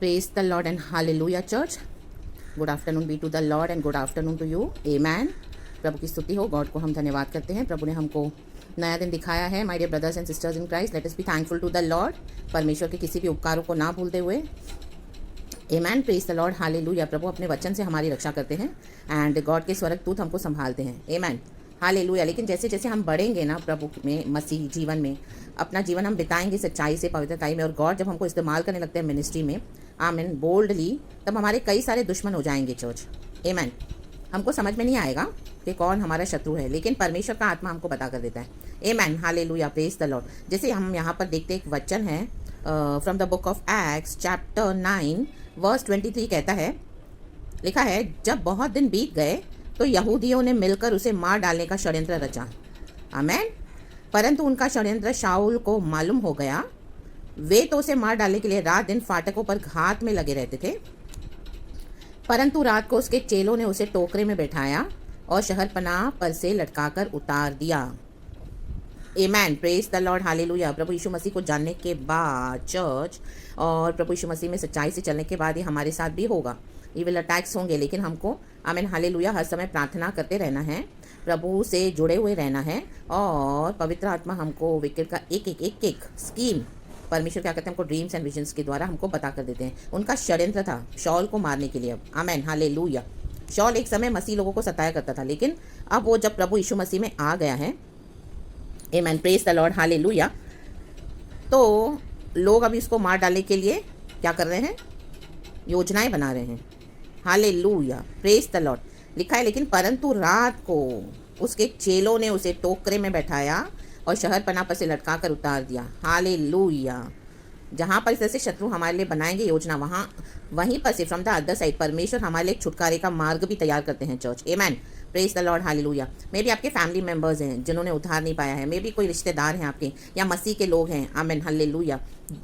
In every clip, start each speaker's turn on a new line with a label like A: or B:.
A: Praise the Lord and hallelujah church. Good afternoon be to the Lord and good afternoon to you. Amen. प्रभु की स्तुति हो. God को हम धन्यवाद करते हैं. प्रभु ने हमको नया दिन दिखाया है. My dear brothers and sisters in Christ, let us be thankful to the Lord. परमेश्वर के किसी भी उपकारों को ना भूलते हुए. Amen. Praise the lord. Hallelujah. प्रभु अपने वचन से हमारी रक्षा करते हैं एंड गॉड के स्वर्गदूत हमको संभालते हैं. Amen. हालेलुया. लेकिन जैसे जैसे हम बढ़ेंगे ना प्रभु में, मसीह जीवन में, अपना जीवन हम बिताएंगे सच्चाई से, पवित्रताई में, और गॉड जब हमको इस्तेमाल करने लगते हैं मिनिस्ट्री में, आमीन, बोल्डली, तब हमारे कई सारे दुश्मन हो जाएंगे चर्च. Amen. हमको समझ में नहीं आएगा कि कौन हमारा शत्रु है, लेकिन परमेश्वर का आत्मा हमको बता कर देता है. Amen. Hallelujah. Praise the Lord. जैसे हम यहाँ पर देखते एक वचन है from the book of Acts chapter 9 verse 23 कहता है, लिखा है, जब बहुत दिन बीत गए तो यहूदियों ने मिलकर उसे मार डालने का षड्यंत्र रचा. आमेन. परंतु उनका षड्यंत्र शाऊल को मालूम हो गया. वे तो उसे मार डालने के लिए रात दिन फाटकों पर घात में लगे रहते थे. परंतु रात को उसके चेलों ने उसे टोकरे में बैठाया और शहरपनाह पर से लटकाकर उतार दिया. Amen. Praise the lord. Hallelujah. प्रभु यीशु मसीह को जानने के बाद चर्च, और प्रभु यीशु मसीह में सच्चाई से चलने के बाद ही हमारे साथ भी होगा. ये विल अटैक्स होंगे, लेकिन हमको आमीन हालेलुया हर समय प्रार्थना करते रहना है, प्रभु से जुड़े हुए रहना है, और पवित्र आत्मा हमको विकेट का एक स्कीम परमेश्वर क्या कहते हैं, हमको ड्रीम्स एंड विजन्स के द्वारा हमको बता कर देते हैं. उनका षड्यंत्र था शॉल को मारने के लिए. अब आमीन हालेलुया. शॉल एक समय मसीह लोगों को सताया करता था, लेकिन अब वो जब प्रभु यीशु मसीह में आ गया है, आमीन, प्रेज द लॉर्ड, हालेलुया, तो लोग अभी उसको मार डालने के लिए क्या कर रहे हैं, योजनाएं बना रहे हैं. हालेलुया. Praise the Lord. लिखा है, लेकिन परंतु रात को उसके चेलों ने उसे टोकरे में बैठाया और शहरपनाह पर से लटका कर उतार दिया. हालेलुया. जहाँ पर इस तरह से शत्रु हमारे लिए बनाएंगे योजना, वहीं पर से फ्रॉम द अदर साइड परमेश्वर हमारे लिए छुटकारे का मार्ग भी तैयार करते हैं church. Amen. Praise the lord. Hallelujah. मे भी आपके फैमिली मेंबर्स हैं जिन्होंने उधार नहीं पाया है, मे भी कोई रिश्तेदार हैं आपके, या मसीह के लोग हैं, आमेन हालेलुया,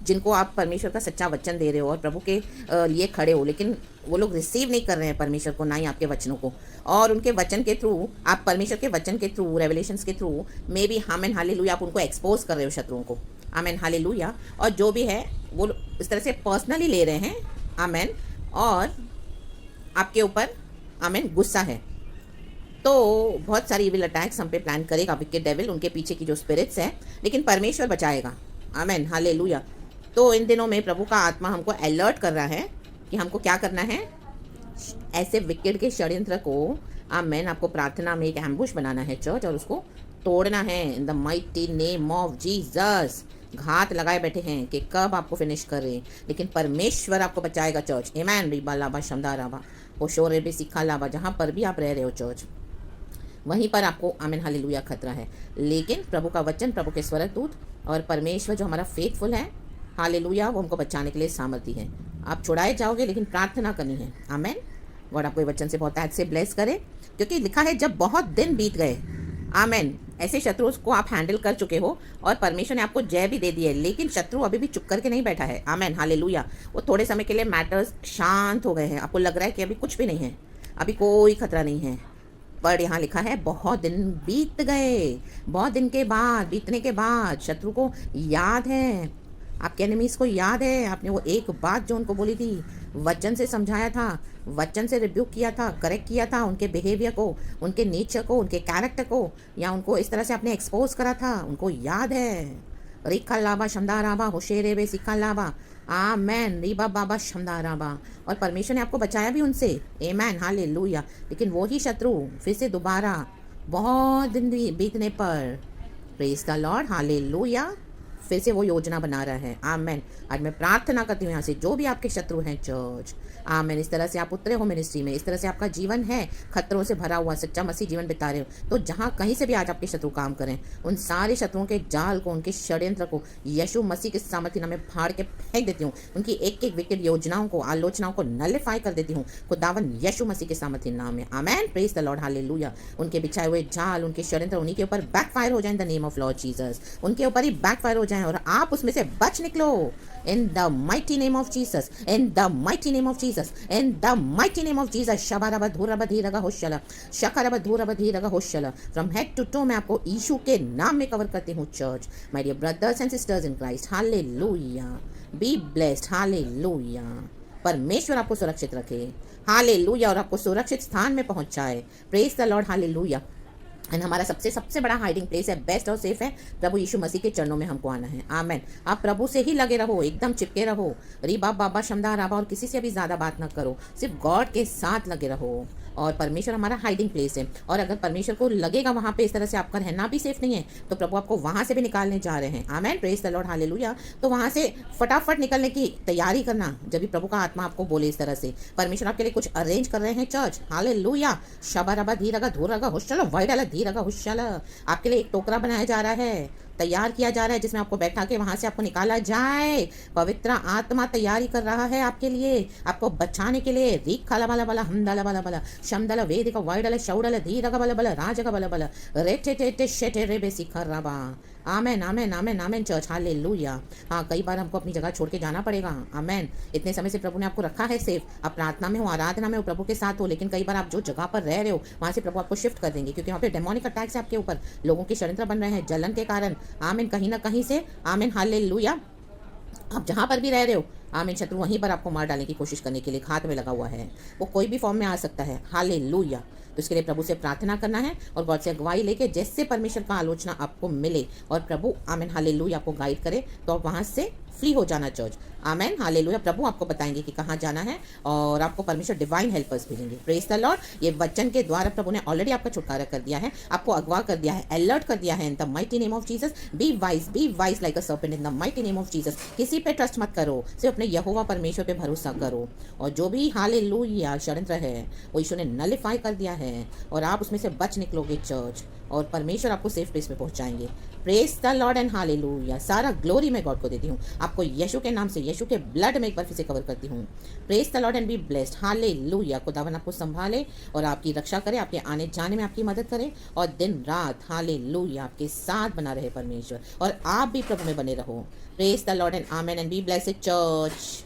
A: जिनको आप परमेश्वर का सच्चा वचन दे रहे हो और प्रभु के लिए खड़े हो, लेकिन वो लोग रिसीव नहीं कर रहे हैं परमेश्वर को, ना ही आपके वचनों को, और उनके वचन के थ्रू, आप परमेश्वर के वचन के थ्रू, रेवलेशंस के through, may be amen hallelujah, आप उनको एक्सपोज कर रहे हो शत्रुओं को. Amen hallelujah. और जो भी है वो इस तरह से पर्सनली ले रहे हैं. आमेन. और आपके ऊपर आमेन गुस्सा है, तो बहुत सारी इविल अटैक्स हम पे प्लान करेगा विकेट डेविल, उनके पीछे की जो स्पिरिट्स हैं, लेकिन परमेश्वर बचाएगा. Amen hallelujah. तो इन दिनों में प्रभु का आत्मा हमको अलर्ट कर रहा है कि हमको क्या करना है, ऐसे विकेट के षड्यंत्र को, आमेन, आपको प्रार्थना में एक एम्बुश बनाना है चर्च, और उसको तोड़ना है in the mighty name of Jesus. घात लगाए बैठे हैं कि कब आपको फिनिश कर रहे, लेकिन परमेश्वर आपको बचाएगा चर्च. आमेन. रिबा लाबा शमदा राबा पोशोरे बे सिखा लाबा, जहाँ पर भी आप रह रहे हो चर्च, वहीं पर आपको आमीन हालेलुया खतरा है, लेकिन प्रभु का वचन, प्रभु के स्वर्गदूत और परमेश्वर जो हमारा फेथफुल है, हालेलुया, वो हमको बचाने के लिए सामर्थ्य है. आप छुड़ाए जाओगे, लेकिन प्रार्थना करनी है. आमीन. गॉड आपको वचन से बहुत आज से ब्लेस करे, क्योंकि लिखा है, जब बहुत दिन बीत गए, आमीन, ऐसे शत्रु को आप हैंडल कर चुके हो और परमेश्वर ने आपको जय भी दे दी है, लेकिन शत्रु अभी भी चुप करके नहीं बैठा है. आमीन हालेलुया. वो थोड़े समय के लिए मैटर्स शांत हो गए हैं, आपको लग रहा है कि अभी कुछ भी नहीं है, अभी कोई खतरा नहीं है, पर यहाँ लिखा है बहुत दिन बीत गए. बहुत दिन के बाद, बीतने के बाद शत्रु को याद है, आपके एनिमीज को याद है, आपने वो एक बात जो उनको बोली थी, वचन से समझाया था, वचन से रिब्यूक किया था, करेक्ट किया था, उनके बिहेवियर को, उनके नेचर को, उनके कैरेक्टर को, या उनको इस तरह से आपने एक्सपोज करा था, उनको याद है. रिखा लाबा शमदा राबा होशेरे बे सिखा लाबा. आमेन. रीबा बाबा शमदा राबा. और परमेश्वर ने आपको बचाया भी उनसे. Amen hallelujah. लेकिन वही शत्रु फिर से दोबारा बहुत दिन बीतने पर, प्रेज द लॉर्ड, हालेलुया, फिर से वो योजना बना रहा है. आमेन. आज मैं प्रार्थना करती हूँ यहाँ से, जो भी आपके शत्रु हैं चर्च, आमेन, इस तरह से आप उतरे हो मिनिस्ट्री में, इस तरह से आपका जीवन है खतरों से भरा हुआ, सच्चा मसीह जीवन बिता रहे हो, तो जहाँ कहीं से भी आज आपके शत्रु काम करें, उन सारे शत्रुओं के जाल को, उनके षड्यंत्र को यीशु मसीह के सामर्थ्य नाम में फाड़ के फेंक देती हूँ. उनकी एक एक विकेट योजनाओं को, आलोचनाओं को नलिफाई कर देती हूँ खुदावन यीशु मसीह के सामर्थ्य नाम में. Amen. Praise the lord. Hallelujah. उनके बिछाए हुए जाल, उनके षड्यंत्र उन्हीं के ऊपर बैकफायर हो जाए in the name of Lord Jesus. उनके ऊपर ही बैकफायर हो जाए और आप उसमें से बच निकलो in the mighty name of Jesus, in the mighty name of Jesus, in the mighty name of Jesus. शबारबा धूरबा धीरगा होशला, शकारबा धूरबा धीरगा होशला. फ्रॉम हेड टू टो मैं आपको यीशु के नाम में कवर करती हूँ church. My dear brothers and sisters in Christ, hallelujah. Be blessed. Hallelujah. परमेश्वर आपको सुरक्षित रखे, हालेलुया, और आपको सुरक्षित स्थान में पहुंचाए। Praise the lord, hallelujah. And हमारा सबसे सबसे बड़ा हाइडिंग प्लेस है, बेस्ट और सेफ है, प्रभु यीशु मसीह के चरणों में हमको आना है। आमेन। आप प्रभु से ही लगे रहो, एकदम चिपके रहो। री बाप बाबा शमदा राबा, और किसी से भी ज़्यादा बात ना करो, सिर्फ गॉड के साथ लगे रहो। और परमेश्वर हमारा हाइडिंग प्लेस है, और अगर परमेश्वर को लगेगा वहाँ पे इस तरह से आपका रहना भी सेफ नहीं है, तो प्रभु आपको वहाँ से भी निकालने जा रहे हैं। Amen. Praise the lord, hallelujah. तो वहाँ से फटाफट निकलने की तैयारी करना, जब भी प्रभु का आत्मा आपको बोले इस तरह से। परमेश्वर आपके लिए कुछ अरेंज कर रहे हैं चर्च, हालेलुया। शबा रबा धीरगा धूरगा हुशला वाइडला धीरगा हुशला, आपके लिए एक टोकरा बनाया जा रहा है, तैयार किया जा रहा है, जिसमें आपको बैठा के वहां से आपको निकाला जाए। पवित्र आत्मा तैयारी कर रहा है आपके लिए, आपको बचाने के लिए। रीक खाला बला बला हमदला बला बला शमदला वेदिका वाइडला शौडला धीरगा बला बला राजगा बला बला रेटे टेटे शेटे रे बेसी खराबा। आमेन आमेन आमेन आमेन चर्च, हालेलुया। हाँ, कई बार हमको अपनी जगह छोड़ के जाना पड़ेगा। आमेन। इतने समय से प्रभु ने आपको रखा है सेफ, आप प्रार्थना में हो, आराधना में हो, प्रभु के साथ हो, लेकिन कई बार आप जो जगह पर रह रहे हो वहाँ से प्रभु आपको शिफ्ट कर देंगे, क्योंकि वहाँ पे डेमोनिक अटैक्स है आपके ऊपर, लोगों के षड्यंत्र बन रहे हैं जलन के कारण। आमेन। कहीं ना कहीं से, आमेन, हालेलुया, आप जहाँ पर भी रह रहे हो, आमीन, शत्रु वहीं पर आपको मार डालने की कोशिश करने के लिए हाथ में लगा हुआ है। वो कोई भी फॉर्म में आ सकता है, हालेलुया। तो इसके लिए प्रभु से प्रार्थना करना है और गॉड से अगुवाई लेके जैसे परमेश्वर का आलोचना आपको मिले और प्रभु, आमीन, हालेलुया, आपको गाइड करे, तो आप वहाँ से फ्री हो जाना चर्च। आमेन, हालेलुया। प्रभु आपको बताएंगे कि कहाँ जाना है, और आपको परमेश्वर डिवाइन हेल्पर्स भेजेंगे। Praise the Lord. ये वचन के द्वारा प्रभु ने ऑलरेडी आपका छुटकारा कर दिया है, आपको अगवा कर दिया है, अलर्ट कर दिया है। In the mighty name of Jesus, be wise like a serpent in the mighty name of Jesus. किसी पे ट्रस्ट मत करो, सिर्फ अपने यहोवा परमेश्वर पे भरोसा करो, और जो भी हालेलुया षड्यंत्र है वो यीशु ने नलिफाई कर दिया है, और आप उसमें से बच निकलोगे चर्च, और परमेश्वर आपको सेफ प्लेस में पहुंचाएंगे। Praise the Lord and hallelujah. सारा ग्लोरी मैं गॉड को देती हूँ, आपको यीशु के नाम से, यीशु के ब्लड में एक बार फिर से कवर करती हूँ। Praise the Lord and B blessed, hallelujah. खुदावन आपको संभाले और आपकी रक्षा करे, आपके आने जाने में आपकी मदद करे, और दिन रात, हालेलुया, आपके साथ बना रहे परमेश्वर, और आप भी प्रभु में बने रहो। Praise the Lord and amen and be blessed church.